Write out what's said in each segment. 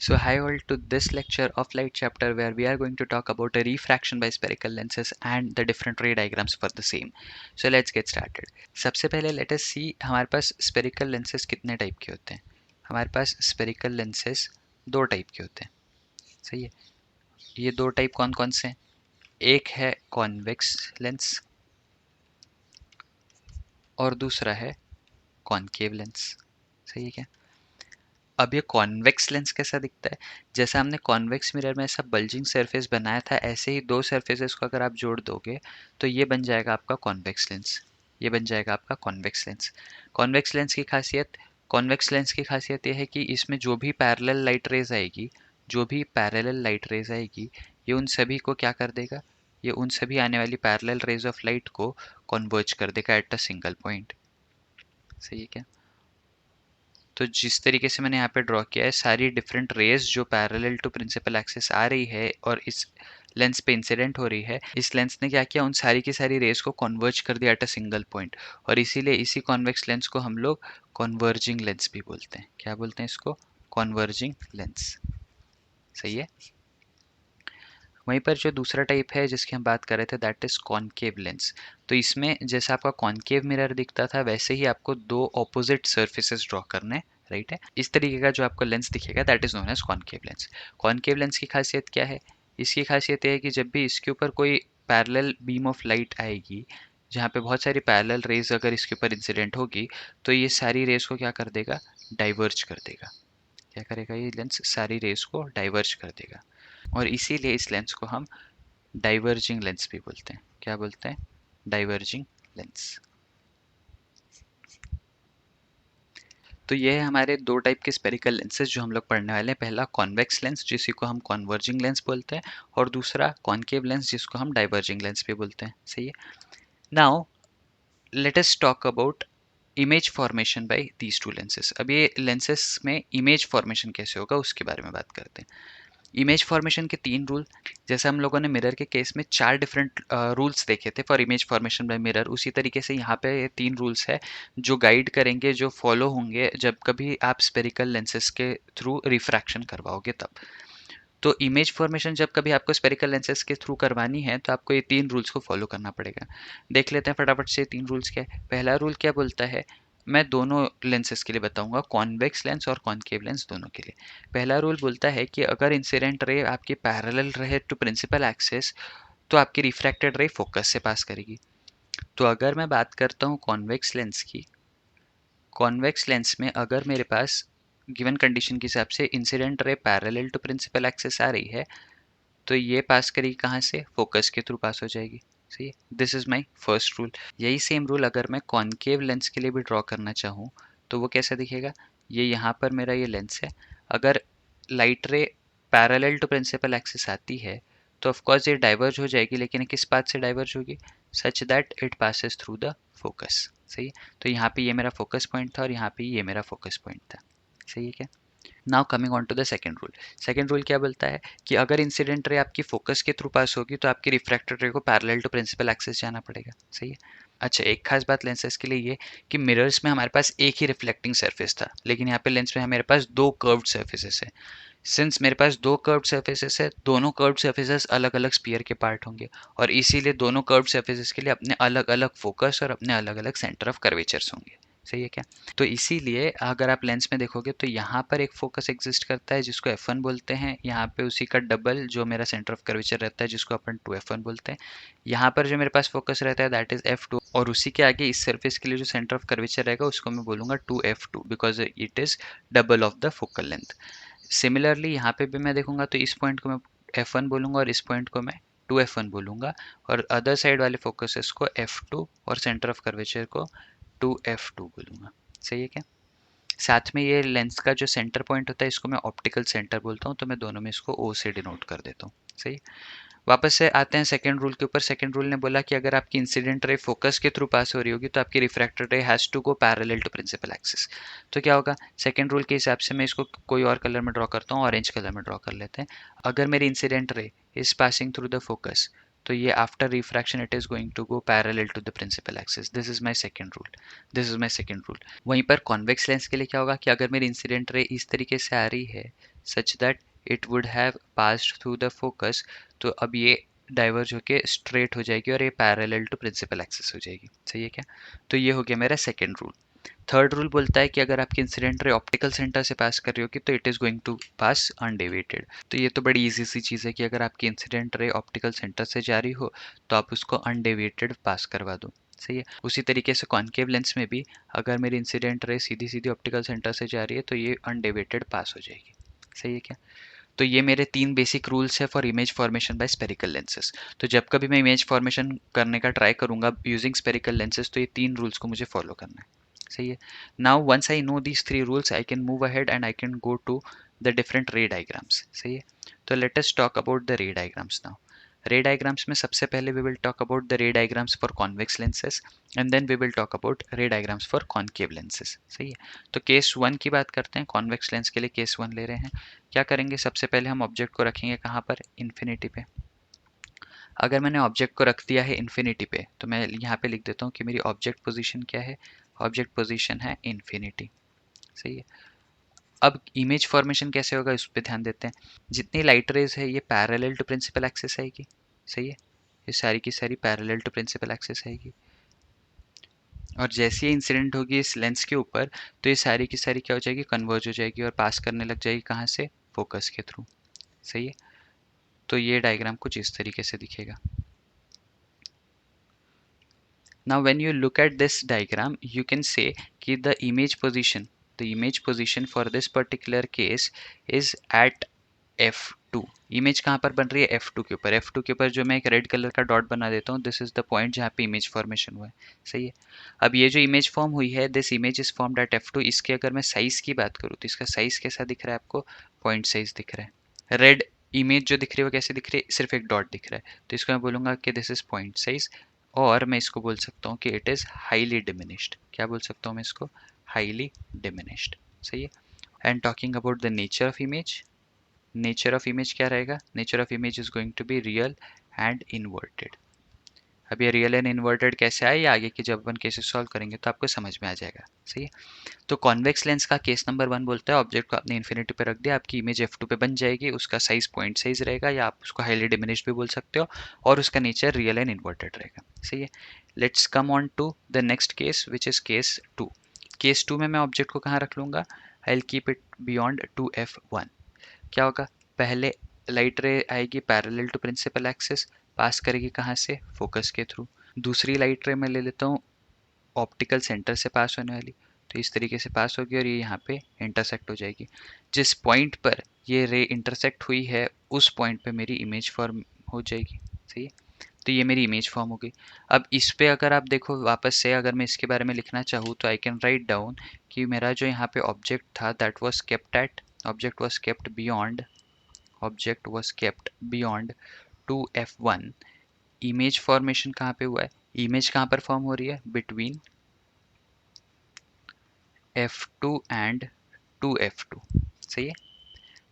So hi all to this lecture of light chapter where we are going to talk about a refraction by spherical lenses and the different ray diagrams for the same. So let's get started. सबसे पहले let us see हमारे पास spherical lenses कितने type के होते हैं. हमारे पास spherical lenses दो type के होते हैं. सही है. ये दो टाइप कौन कौन से हैं? एक है convex lens और दूसरा है concave lens. सही है क्या? अब ये कॉन्वेक्स लेंस कैसा दिखता है? जैसा हमने कॉन्वेक्स मिरर में ऐसा बल्जिंग सरफेस बनाया था, ऐसे ही दो सरफेसेस को अगर आप जोड़ दोगे तो ये बन जाएगा आपका कॉन्वेक्स लेंस. ये बन जाएगा आपका कॉन्वेक्स लेंस. कॉन्वेक्स लेंस की खासियत कॉन्वेक्स लेंस की खासियत ये है कि इसमें जो भी पैरेलल लाइट रेज आएगी, जो भी पैरेलल लाइट रेज आएगी, ये उन सभी को क्या कर देगा? ये उन सभी आने वाली पैरेलल रेज ऑफ लाइट को कन्वर्ज कर देगा एट अ सिंगल पॉइंट. सही है क्या? तो जिस तरीके से मैंने यहाँ पे ड्रॉ किया है, सारी डिफरेंट रेज जो पैरेलल टू प्रिंसिपल एक्सिस आ रही है और इस लेंस पे इंसिडेंट हो रही है, इस लेंस ने क्या किया, उन सारी की सारी रेज को कन्वर्ज कर दिया एट अ सिंगल पॉइंट. और इसीलिए इसी कॉन्वेक्स लेंस को हम लोग कन्वर्जिंग लेंस भी बोलते हैं. क्या बोलते हैं इसको? Converging lens. सही है. वहीं पर जो दूसरा टाइप है जिसकी हम बात कर रहे थे, दैट इज कॉनकेव लेंस. तो इसमें जैसा आपका कॉनकेव मिरर दिखता था वैसे ही आपको दो ऑपोजिट सर्फेसेस ड्रॉ करने, राइट है. इस तरीके का जो आपको लेंस दिखेगा that is known as concave lens. Concave lens की खासियत क्या है? इसकी खासियत यह है कि जब भी इसके ऊपर कोई पैरेलल बीम ऑफ लाइट आएगी, जहाँ पे बहुत सारी पैरेलल रेज अगर इसके ऊपर इंसिडेंट होगी, तो ये सारी रेज को क्या कर देगा? डाइवर्ज कर देगा. क्या करेगा? ये लेंस सारी रेज को डाइवर्ज कर देगा. और इसीलिए इस लेंस को हम डाइवर्जिंग लेंस भी बोलते हैं. क्या बोलते हैं? Diverging lens. तो ये है हमारे दो टाइप के स्पेरिकल लेंसेज जो हम लोग पढ़ने वाले हैं. पहला कॉन्वेक्स लेंस जिसी को हम कॉन्वर्जिंग लेंस बोलते हैं, और दूसरा कॉनकेव लेंस जिसको हम डाइवर्जिंग लेंस भी बोलते हैं. सही है. Now let us talk about image formation by these two lenses. अब ये लेंसेज में इमेज फॉर्मेशन कैसे होगा उसके बारे में बात करते हैं. इमेज फॉर्मेशन के तीन रूल. जैसे हम लोगों ने मिरर के केस में चार डिफरेंट रूल्स देखे थे for image formation by mirror, उसी तरीके से यहाँ पे तीन रूल्स है जो गाइड करेंगे, जो फॉलो होंगे जब कभी आप स्पेरिकल लेंसेज के थ्रू रिफ्रैक्शन करवाओगे तब. तो इमेज फॉर्मेशन जब कभी आपको स्पेरिकल लेंसेज के थ्रू करवानी है तो आपको ये तीन रूल्स को फॉलो करना पड़ेगा. देख लेते हैं फटाफट से तीन रूल्स क्या है. पहला रूल क्या बोलता है? मैं दोनों लेंसेज के लिए बताऊंगा, कॉन्वेक्स लेंस और कॉनकेव लेंस दोनों के लिए. पहला रूल बोलता है कि अगर इंसिडेंट रे आपकी पैरेलल रहे टू प्रिंसिपल एक्सिस तो आपकी रिफ्रैक्टेड रे फोकस से पास करेगी. तो अगर मैं बात करता हूँ कॉन्वेक्स लेंस की, कॉन्वेक्स लेंस में अगर मेरे पास गिवन कंडीशन के हिसाब से incident ray parallel to principal axis आ रही है, तो ये पास करेगी कहाँ से? फोकस के थ्रू पास हो जाएगी. सही है. This is my first rule. यही सेम रूल अगर मैं कॉनकेव लेंस के लिए भी ड्रॉ करना चाहूँ तो वो कैसा दिखेगा? ये यहाँ पर मेरा ये लेंस है. अगर लाइट रे पैरेलल टू प्रिंसिपल एक्सिस आती है तो ऑफकोर्स ये डाइवर्ज हो जाएगी, लेकिन किस पाथ से डाइवर्ज होगी? सच that it passes through the focus. सही है. तो यहाँ पे ये मेरा फोकस पॉइंट था और यहाँ पे ये मेरा फोकस पॉइंट था. सही है क्या? Now coming on to the second rule. Second rule क्या बोलता है कि अगर इंसिडेंट रे आपकी फोकस के थ्रू पास होगी तो आपकी रिफ्रैक्टेड रे को पैरेलल टू प्रिंसिपल एक्सिस जाना पड़ेगा. सही है. अच्छा, एक खास बात लेंसेज के लिए ये कि मिरर्स में हमारे पास एक ही रिफ्लेक्टिंग सरफेस था, लेकिन यहाँ पे लेंस में हमारे पास दो कर्व्ड सरफेसेस है. सिंस मेरे पास दो कर्व्ड सरफेसेस है, दोनों कर्व्ड सरफेसेस अलग अलग स्फीयर के पार्ट होंगे और इसीलिए दोनों कर्व्ड सरफेसेस के लिए अपने अलग अलग फोकस और अपने अलग अलग सेंटर ऑफ कर्वेचर्स होंगे. सही है क्या? तो इसीलिए अगर आप लेंस में देखोगे तो यहाँ पर एक फोकस एग्जिस्ट करता है जिसको F1 बोलते हैं. यहाँ पे उसी का डबल जो मेरा सेंटर ऑफ कर्वेचर रहता है जिसको अपन 2F1 बोलते हैं. यहाँ पर जो मेरे पास फोकस रहता है दैट इज F2, और उसी के आगे इस सरफेस के लिए जो सेंटर ऑफ कर्वेचर रहेगा उसको मैं बोलूँगा 2F2 because it is double of the focal length. Similarly यहाँ पे भी मैं देखूंगा तो इस पॉइंट को मैं F1 बोलूँगा और इस पॉइंट को मैं 2F1 बोलूँगा, और अदर साइड वाले फोकसेस को F2 और सेंटर ऑफ कर्वेचर को 2F2 बोलूँगा. सही है क्या? साथ में ये लेंस का जो सेंटर पॉइंट होता है इसको मैं ऑप्टिकल सेंटर बोलता हूँ, तो मैं दोनों में इसको O से डिनोट कर देता हूँ. सही. वापस से आते हैं सेकंड रूल के ऊपर. सेकंड रूल ने बोला कि अगर आपकी इंसिडेंट रे फोकस के थ्रू पास हो रही होगी तो आपकी refracted ray has to go parallel to principal axis. तो क्या होगा? सेकंड रूल के हिसाब से मैं इसको कोई और कलर में ड्रॉ करता हूँ, ऑरेंज कलर में ड्रॉ कर लेते हैं. अगर मेरी incident ray is passing through the focus तो ये after refraction it is going to go parallel to the principal axis. This is my second rule, this is my second rule. वहीं पर कॉन्वेक्स लेंस के लिए क्या होगा कि अगर मेरी इंसिडेंट रे इस तरीके से आ रही है सच that it would have passed through the focus, तो अब ये डाइवर्ज होके स्ट्रेट हो जाएगी और ये पैरेलल टू प्रिंसिपल एक्सिस हो जाएगी। सही है क्या? तो ये हो गया मेरा सेकंड रूल। थर्ड रूल बोलता है कि अगर आपकी इंसिडेंट रे ऑप्टिकल सेंटर से पास कर रही होगी तो it is going to pass undeviated. तो ये तो बड़ी इजी सी चीज़ है कि अगर आपकी इंसिडेंट रे ऑप्टिकल सेंटर से जा रही हो तो आप उसको अनडेविएटेड पास करवा दो। सही है। उसी तरीके से कॉनकेव लेंस में भी अगर मेरी इंसिडेंट रे सीधी सीधी ऑप्टिकल सेंटर से जा रही है तो ये अनडेविएटेड पास हो जाएगी। सही है क्या? तो ये मेरे 3 बेसिक रूल्स है for image formation by spherical lenses. तो जब कभी मैं इमेज फॉर्मेशन करने का ट्राई करूंगा यूजिंग स्पेरिकल लेंसेज तो ये 3 रूल्स को मुझे फॉलो करना है। सही है। Now once I know these 3 rules I can move ahead and I can go to the different ray diagrams. सही है। तो let us talk about the ray diagrams now. Ray diagrams में सबसे पहले we will talk about the ray diagrams for convex lenses and then we will talk about ray diagrams for concave lenses. सही है। तो case 1 की बात करते हैं। कॉन्वेक्स लेंस के लिए केस 1 ले रहे हैं। क्या करेंगे, सबसे पहले हम ऑब्जेक्ट को रखेंगे कहाँ पर, इन्फिनिटी पे। अगर मैंने ऑब्जेक्ट को रख दिया है इन्फिनिटी पे तो मैं यहाँ पे लिख देता हूँ कि मेरी ऑब्जेक्ट पोजीशन क्या है, ऑब्जेक्ट पोजीशन है इन्फिनिटी। सही है। अब इमेज फॉर्मेशन कैसे होगा इस पे ध्यान देते हैं। जितनी लाइट रेज है ये पैरेलल टू प्रिंसिपल एक्सिस आएगी। सही है। ये सारी की सारी पैरेलल टू प्रिंसिपल एक्सिस आएगी और जैसे ही इंसिडेंट होगी इस लेंस के ऊपर तो ये सारी की सारी क्या हो जाएगी, कन्वर्ज हो जाएगी और पास करने लग जाएगी कहाँ से, फोकस के थ्रू। सही है। तो ये डायग्राम कुछ इस तरीके से दिखेगा। Now when you look at this diagram you can say कि the image position for this particular case is at F2। Image कहाँ पर बन रही है, F2 के ऊपर। F2 के ऊपर जो मैं एक रेड कलर का डॉट बना देता हूँ दिस इज द पॉइंट जहाँ पे इमेज फॉर्मेशन हुआ है। सही है। अब ये जो इमेज फॉर्म हुई है this image is formed at F2। इसके अगर मैं साइज की बात करूँ तो इसका साइज कैसा दिख रहा है आपको, पॉइंट साइज दिख रहा है। रेड इमेज जो दिख रही है वो कैसे दिख रही है, सिर्फ एक डॉट दिख रहा है। तो इसको मैं बोलूँगा कि दिस इज पॉइंट साइज और मैं इसको बोल सकता हूँ कि इट इज़ हाईली डिमिनिश्ड। क्या बोल सकता हूँ मैं इसको, हाईली डिमिनिश्ड। सही है। And talking about the nature of image, nature of image क्या रहेगा, nature of image is going to be real and inverted. अब ये रियल एंड इन्वर्टेड कैसे आए, ये आगे की जब अपन केसेस सॉल्व करेंगे तो आपको समझ में आ जाएगा। सही है। तो कॉन्वेक्स लेंस का केस नंबर 1 बोलता है ऑब्जेक्ट को आपने इन्फिनिटी पे रख दिया, आपकी इमेज F2 पे बन जाएगी, उसका साइज पॉइंट साइज रहेगा या आप उसको हाईली डिमिनिश्ड भी बोल सकते हो और उसका नेचर रियल एंड इन्वर्टेड रहेगा। सही है। Let's come on to the next case which is case 2। Case 2 में मैं ऑब्जेक्ट को कहाँ रख लूँगा, I will keep it beyond 2F1। क्या होगा, पहले लाइट रे आएगी parallel to principal axis, pass करेगी कहाँ से, फोकस के थ्रू। दूसरी लाइट रे मैं ले लेता हूँ ऑप्टिकल सेंटर से पास होने वाली, तो इस तरीके से पास होगी और ये यहाँ पे इंटरसेक्ट हो जाएगी। जिस पॉइंट पर ये रे इंटरसेक्ट हुई है उस पॉइंट पे मेरी इमेज फॉर्म हो जाएगी। सही है। तो ये मेरी इमेज फॉर्म हो गई। अब इस पे अगर आप देखो वापस से, अगर मैं इसके बारे में लिखना चाहूँ तो आई कैन राइट डाउन कि मेरा जो यहाँ पे ऑब्जेक्ट था that was kept at, object was kept beyond, object was kept beyond 2F1। Image formation कहाँ पे हुआ है, इमेज कहाँ पर फॉर्म हो रही है, बिटवीन F2 and 2F2। सही है।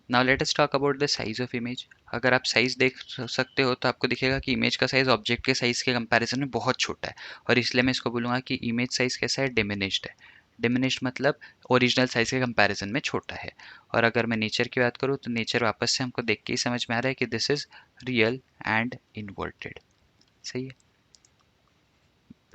Now let us talk about the size of image. अगर आप साइज देख सकते हो तो आपको दिखेगा कि इमेज का साइज ऑब्जेक्ट के साइज के कंपैरिजन में बहुत छोटा है और इसलिए मैं इसको बोलूँगा कि इमेज साइज कैसा है, डिमिनिश्ड है। डिमिनिश्ड मतलब ओरिजिनल साइज के कंपैरिजन में छोटा है। और अगर मैं नेचर की बात करूँ तो नेचर वापस से हमको देख के ही समझ में आ रहा है कि this is real and inverted. सही है।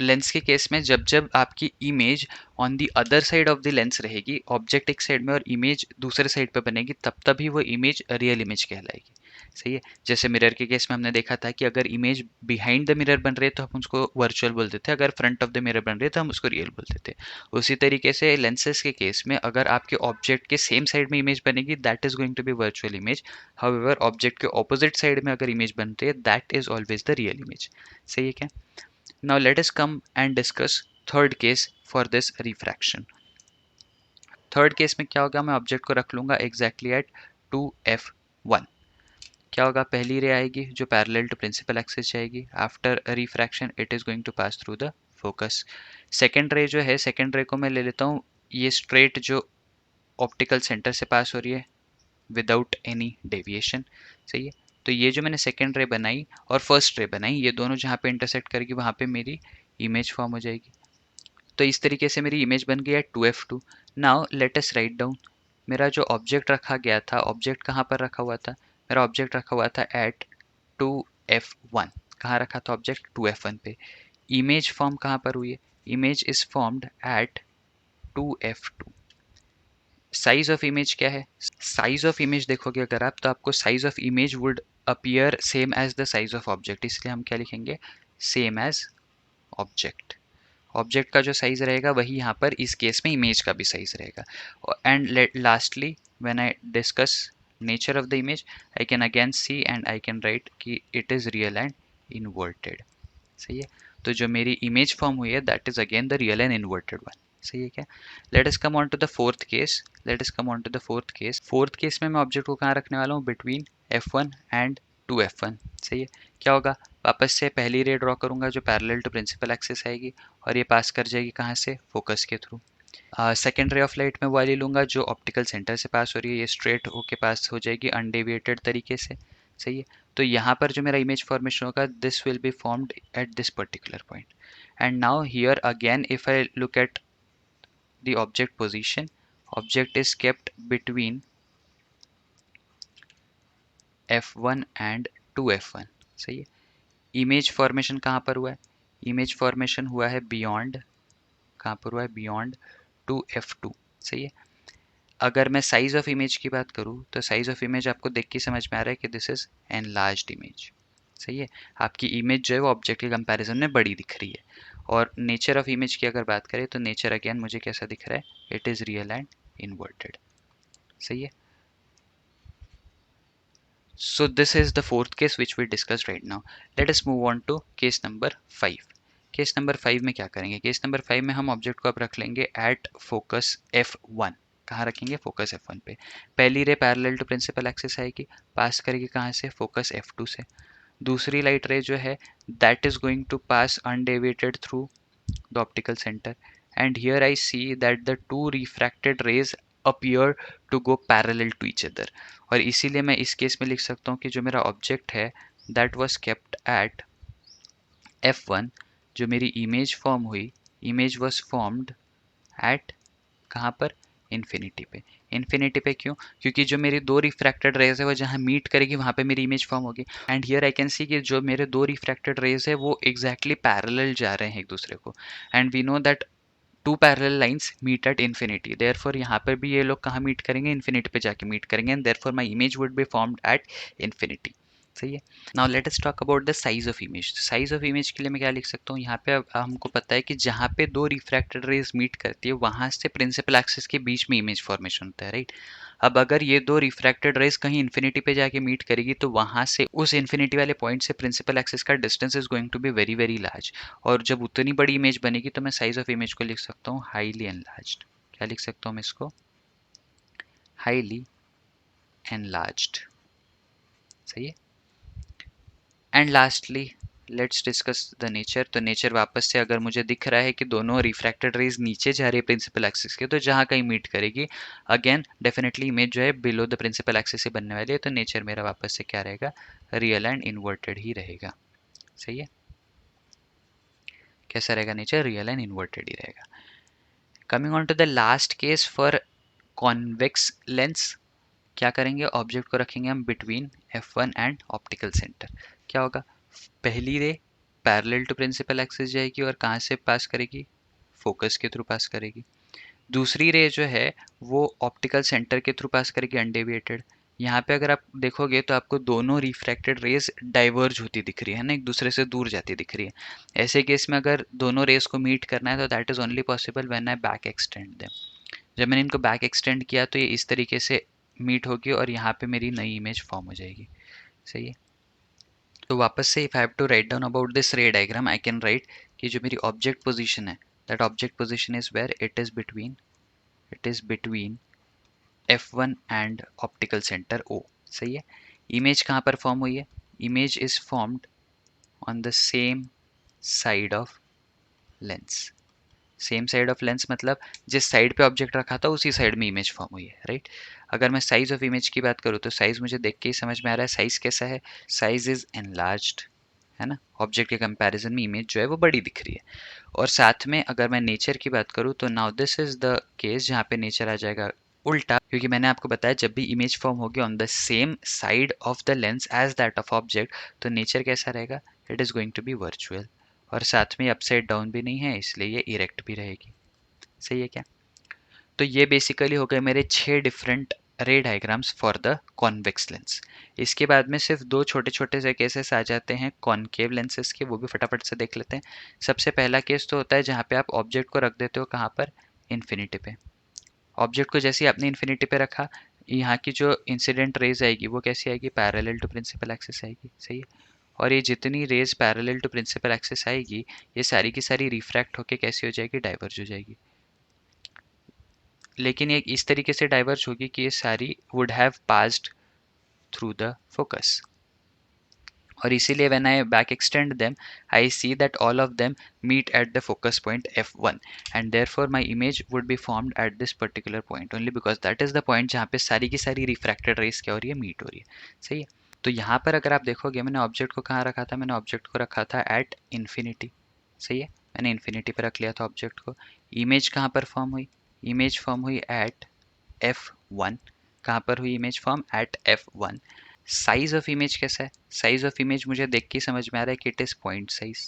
लेंस के केस में जब जब आपकी image on the other side of the lens रहेगी, ऑब्जेक्ट एक साइड में और इमेज दूसरे साइड पे बनेगी, तब तभी वो इमेज रियल इमेज कहलाएगी। सही है। जैसे मिरर के केस में हमने देखा था कि अगर इमेज बिहाइंड द मिरर बन रही है तो हम उसको वर्चुअल बोलते थे, अगर फ्रंट ऑफ द मिरर बन रही है तो हम उसको रियल बोलते थे। उसी तरीके से लेंसेज के केस में अगर आपके ऑब्जेक्ट के सेम साइड में इमेज बनेगी that is going to be virtual image. However object के ऑपोजिट साइड में अगर इमेज बन रही है that is always the real image. सही है क्या? Now let us come and discuss third case for this refraction. Third case में क्या होगा, मैं ऑब्जेक्ट को रख लूंगा एग्जैक्टली एट 2F1। क्या होगा, पहली रे आएगी जो पैरेलल टू प्रिंसिपल एक्सिस जाएगी, after refraction it is going to pass through the focus. Second ray जो है, सेकेंड रे को मैं ले लेता हूँ ये स्ट्रेट जो ऑप्टिकल सेंटर से पास हो रही है विदाउट एनी डेविएशन। सही है। तो ये जो मैंने सेकेंड रे बनाई और फर्स्ट रे बनाई, ये दोनों जहाँ पे इंटरसेक्ट करेगी वहाँ पे मेरी इमेज फॉर्म हो जाएगी। तो इस तरीके से मेरी इमेज बन गई है 2f2। Now let us write down. मेरा जो ऑब्जेक्ट रखा गया था, ऑब्जेक्ट कहाँ पर रखा हुआ था? मेरा ऑब्जेक्ट रखा हुआ था एट 2f1। कहाँ रखा था ऑब्जेक्ट? 2f1 पे। इमेज फॉर्म कहाँ पर हुई है? Image is formed at 2f2। Size of image क्या है? साइज ऑफ इमेज देखोगे अगर आप, तो आपको size of image would appear same as the size of object, इसलिए हम क्या लिखेंगे? Same as object. ऑब्जेक्ट का जो साइज रहेगा वही यहाँ पर इस केस में इमेज का भी साइज रहेगा। And lastly when I discuss nature of the image, I can again see and I can write कि it is real and inverted. सही है। तो जो मेरी इमेज फॉर्म हुई है that is again the real and inverted one. सही है क्या? Let us come on to the fourth case. Let us come on to the fourth case. Fourth case में मैं ऑब्जेक्ट को कहाँ रखने वाला हूँ? Between f1 and 2f1। सही है। क्या होगा? वापस से पहली रे ड्रॉ करूंगा जो पैरेलल टू प्रिंसिपल एक्सिस आएगी और ये पास कर जाएगी कहाँ से? फोकस के through. Second ray of light में वो वाली लूंगा जो ऑप्टिकल सेंटर से पास हो रही है, ये स्ट्रेट होके पास हो जाएगी अनडेविएटेड तरीके से। सही है। तो यहाँ पर जो मेरा इमेज फॉर्मेशन होगा, this will be formed at this particular point. And now here again if I look at the object position, object is kept between f1 and 2f1। सही है। इमेज फॉर्मेशन कहाँ पर हुआ है? इमेज फॉर्मेशन हुआ है beyond, कहाँ पर हुआ है? Beyond 2f2। सही है। अगर मैं साइज ऑफ इमेज की बात करूँ तो साइज ऑफ इमेज आपको देख के समझ में आ रहा है कि दिस इज एनलार्ज्ड इमेज। सही है। आपकी इमेज जो है वो ऑब्जेक्ट के कंपैरिजन में बड़ी दिख रही है। और नेचर ऑफ इमेज की अगर बात करें तो नेचर अगेन मुझे कैसा दिख रहा है? It is real and inverted. सही है। So this is the fourth case which we discussed right now. Let us move on to case number 5। Case number 5 में क्या करेंगे? केस नंबर 5 में हम ऑब्जेक्ट को अब रख लेंगे एट फोकस f1। कहाँ रखेंगे? फोकस f1 पे। पहली रे पैरेलल टू प्रिंसिपल एक्सिस आएगी, पास करेगी कहाँ से? फोकस f2 से। दूसरी लाइट रे जो है that is going to pass undeviated through the optical center, and here I see that the two refracted rays appear to go parallel to each other। और इसीलिए मैं इस केस में लिख सकता हूँ कि जो मेरा ऑब्जेक्ट है that was kept at f1। जो मेरी इमेज फॉर्म हुई, इमेज was formed at कहाँ पर? इन्फिनिटी पे। इन्फिनिटी पे क्यों? क्योंकि जो मेरी दो रिफ्रैक्टेड रेज है वो जहाँ मीट करेगी वहाँ पे मेरी इमेज फॉर्म होगी। And here I can see कि जो मेरे दो रिफ्रैक्टेड रेज है वो एग्जैक्टली पैरेलल जा रहे हैं एक दूसरे को। And we know that two parallel lines meet at infinity, therefore यहाँ पर भी ये लोग कहाँ मीट करेंगे? इन्फिनिटी पे जाके मीट करेंगे, and therefore my image would be formed at infinity. सही है। Now let us talk about the size of image. Size of image के लिए मैं क्या लिख सकता हूँ? यहाँ पे अब हमको पता है कि जहाँ पे दो रिफ्रैक्टेड रेज मीट करती है वहां से प्रिंसिपल एक्सिस के बीच में इमेज फॉर्मेशन होता है, राइट? अब अगर ये दो रिफ्रैक्टेड रेज कहीं इन्फिनिटी पे जाके मीट करेगी तो वहां से उस इन्फिनिटी वाले पॉइंट से प्रिंसिपल एक्सिस का distance is going to be very very large. और जब उतनी बड़ी इमेज बनेगी तो मैं साइज ऑफ इमेज को लिख सकता हूँ हाईली एनलार्ज्ड। क्या लिख सकता हूँ मैं इसको? Highly enlarged. सही है। And lastly let's discuss the nature. तो नेचर वापस से अगर मुझे दिख रहा है कि दोनों रिफ्रैक्टेड रेज नीचे जा रही है प्रिंसिपल एक्सिस के, तो जहाँ कहीं मीट करेगी अगेन डेफिनेटली इमेज जो है बिलो द प्रिंसिपल एक्सिस से बनने वाली है, तो नेचर मेरा वापस से क्या रहेगा? रियल एंड इन्वर्टेड ही रहेगा। सही है। कैसा रहेगा नेचर? रियल एंड इन्वर्टेड ही रहेगा। Coming on to the last case for convex lens, क्या करेंगे? ऑब्जेक्ट को रखेंगे हम between f1 and optical centre. क्या होगा? पहली रे पैरेलल टू प्रिंसिपल एक्सिस जाएगी और कहाँ से पास करेगी? फोकस के थ्रू पास करेगी। दूसरी रे जो है वो ऑप्टिकल सेंटर के थ्रू पास करेगी अनडेविएटेड। यहाँ पे अगर आप देखोगे तो आपको दोनों रिफ्रैक्टेड रेज डाइवर्ज होती दिख रही है ना, एक दूसरे से दूर जाती दिख रही है। ऐसे केस में अगर दोनों रेज को मीट करना है तो that is only possible when I back extend them. जब मैंने इनको बैक एक्सटेंड किया तो ये इस तरीके से मीट होगी और यहाँ पे मेरी नई इमेज फॉर्म हो जाएगी। सही है। तो वापस से if I have to write down about this ray diagram, I can write कि जो मेरी ऑब्जेक्ट पोजीशन है that object position is where it is between f1 and optical centre O। सही है। इमेज कहाँ पर फॉर्म हुई है? Image is formed on the same side of lens. Same side of lens मतलब जिस साइड पे ऑब्जेक्ट रखा था उसी साइड में इमेज फॉर्म हुई है, राइट? अगर मैं साइज ऑफ इमेज की बात करूँ तो साइज मुझे देख के ही समझ में आ रहा है साइज कैसा है, साइज इज एनलार्ज्ड, है ना, ऑब्जेक्ट के कंपैरिजन में इमेज जो है वो बड़ी दिख रही है। और साथ में अगर मैं नेचर की बात करूँ तो now this is the case जहाँ पे नेचर आ जाएगा उल्टा, क्योंकि मैंने आपको बताया जब भी इमेज फॉर्म होगी on the same side of the lens as that of object, तो नेचर कैसा रहेगा, it is going to be virtual. और साथ में अपसाइड डाउन भी नहीं है, इसलिए ये इरेक्ट भी रहेगी। सही है क्या? तो ये बेसिकली हो गए मेरे 6 different ray diagrams for the convex lens. इसके बाद में सिर्फ 2 छोटे-छोटे से केसेस आ जाते हैं कॉनकेव लेंसेज के, वो भी फटाफट से देख लेते हैं। सबसे पहला केस तो होता है जहाँ पे आप ऑब्जेक्ट को रख देते हो कहाँ पर, इन्फिनिटी पे। ऑब्जेक्ट को जैसे ही आपने इन्फिनिटी पे रखा, यहाँ की जो इंसिडेंट रेज आएगी वो कैसी आएगी, पैरेलल टू प्रिंसिपल एक्सिस आएगी। सही है। और ये जितनी rays parallel to principal axis आएगी, ये सारी की सारी रिफ्रैक्ट होके कैसी हो जाएगी, डाइवर्ज हो जाएगी। लेकिन ये इस तरीके से डाइवर्ज होगी कि ये सारी would have passed through the focus. और इसीलिए when I back extend them I see that all of them meet at the focus point f1 and therefore my image would be formed at this particular point only because that is the point जहाँ पे सारी की सारी refracted race क्या हो रही है, meet हो रही है। सही है। तो यहाँ पर अगर आप देखोगे मैंने ऑब्जेक्ट को कहाँ रखा था, मैंने ऑब्जेक्ट को रखा था एट इन्फिनिटी। सही है, मैंने इन्फिनिटी पर रख लिया था ऑब्जेक्ट को। इमेज कहाँ पर फॉर्म हुई, इमेज फॉर्म हुई एट f1। कहाँ पर हुई image form, at f1। Size of image कैसा है, साइज ऑफ इमेज मुझे देख के समझ में आ रहा है कि इट इज पॉइंट साइज।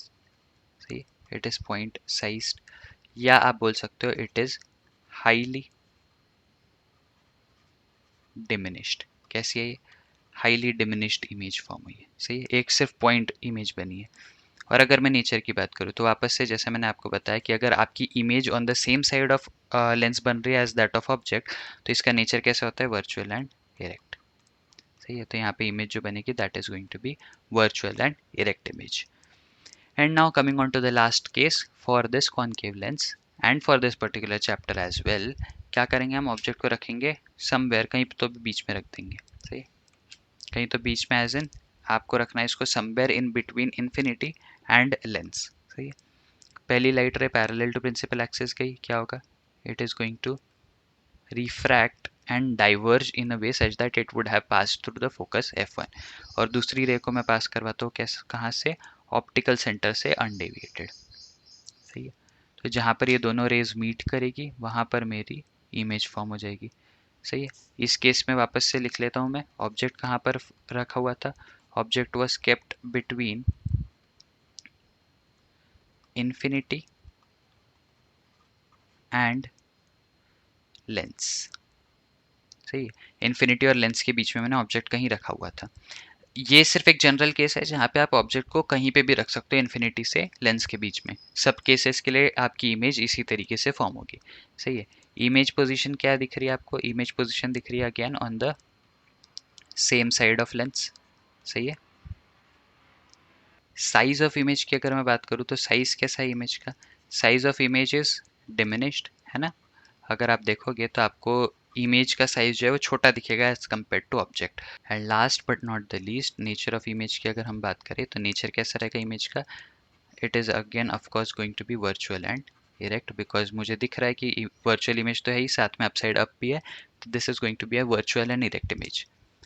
सही, इट इज पॉइंट साइज, या आप बोल सकते हो इट इज हाईली डिमिनिश्ड। कैसी है ये, हाईली डिमिनिश्ड इमेज फॉर्म हुई है। सही है, एक सिर्फ पॉइंट इमेज बनी है। और अगर मैं नेचर की बात करूँ तो वापस से जैसे मैंने आपको बताया कि अगर आपकी image on the same side of lens बन रही है एज दैट ऑफ ऑब्जेक्ट, तो इसका नेचर कैसा होता है, वर्चुअल एंड इरेक्ट। सही है, तो यहाँ पे इमेज जो बनेगी that is going to be virtual and erect image. And now coming on to the last case for this concave lens and for this particular chapter as well, क्या करेंगे हम, ऑब्जेक्ट को रखेंगे समवेयर, कहीं तो भी बीच में रख देंगे। सही, कहीं तो बीच में, एज इन आपको रखना है इसको somewhere in between infinity and lens. सही है। पहली लाइट रे पैरेलल टू प्रिंसिपल एक्सिस गई, क्या होगा, it is going to refract and diverge in a way such that it would have pass through the focus f1। और दूसरी रे को मैं पास करवाता हूँ कैसे, कहाँ से, ऑप्टिकल सेंटर से अनडेविएटेड। सही है। तो जहाँ पर ये दोनों रेज मीट करेगी वहाँ पर मेरी इमेज फॉर्म हो जाएगी। सही है। इस केस में वापस से लिख लेता हूँ मैं, ऑब्जेक्ट कहाँ पर रखा हुआ था, object was kept between infinity and lens. सही है, इन्फिनिटी और लेंस के बीच में मैंने ऑब्जेक्ट कहीं रखा हुआ था। ये सिर्फ एक जनरल केस है जहाँ पे आप ऑब्जेक्ट को कहीं पे भी रख सकते हो इन्फिनिटी से लेंस के बीच में। सब केसेस के लिए आपकी इमेज इसी तरीके से फॉर्म होगी। सही है। इमेज पोजीशन क्या दिख रही है आपको, इमेज पोजीशन दिख रही है again on the same side of lens. सही है। साइज ऑफ इमेज की अगर मैं बात करूँ तो साइज कैसा है इमेज का, size of image is diminished, है ना। अगर आप देखोगे तो आपको इमेज का साइज जो है वो छोटा दिखेगा as compare to object. And last but not the least, nature of image की अगर हम बात करें तो नेचर कैसा रहेगा इमेज का, it is again of course going to be virtual and erect, because मुझे दिख रहा है कि वर्चुअल इमेज तो है ही, साथ में अपसाइड अप भी है, तो this is going to be a virtual and erect image.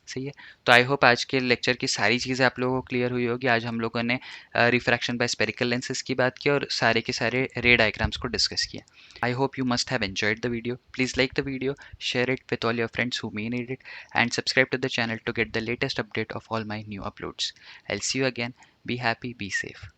सही है। तो आई होप आज के लेक्चर की सारी चीज़ें आप लोगों को क्लियर हुई होगी। आज हम लोगों ने रिफ्रैक्शन बाय स्पेरिकल लेंसेज की बात की और सारे के सारे रे डायग्राम्स को डिस्कस किया। I hope you must have enjoyed the video. Please like the video, share it with all your friends who may need it, and subscribe to the channel to get the latest update of all my new uploads. I'll see you again. Be happy, be safe.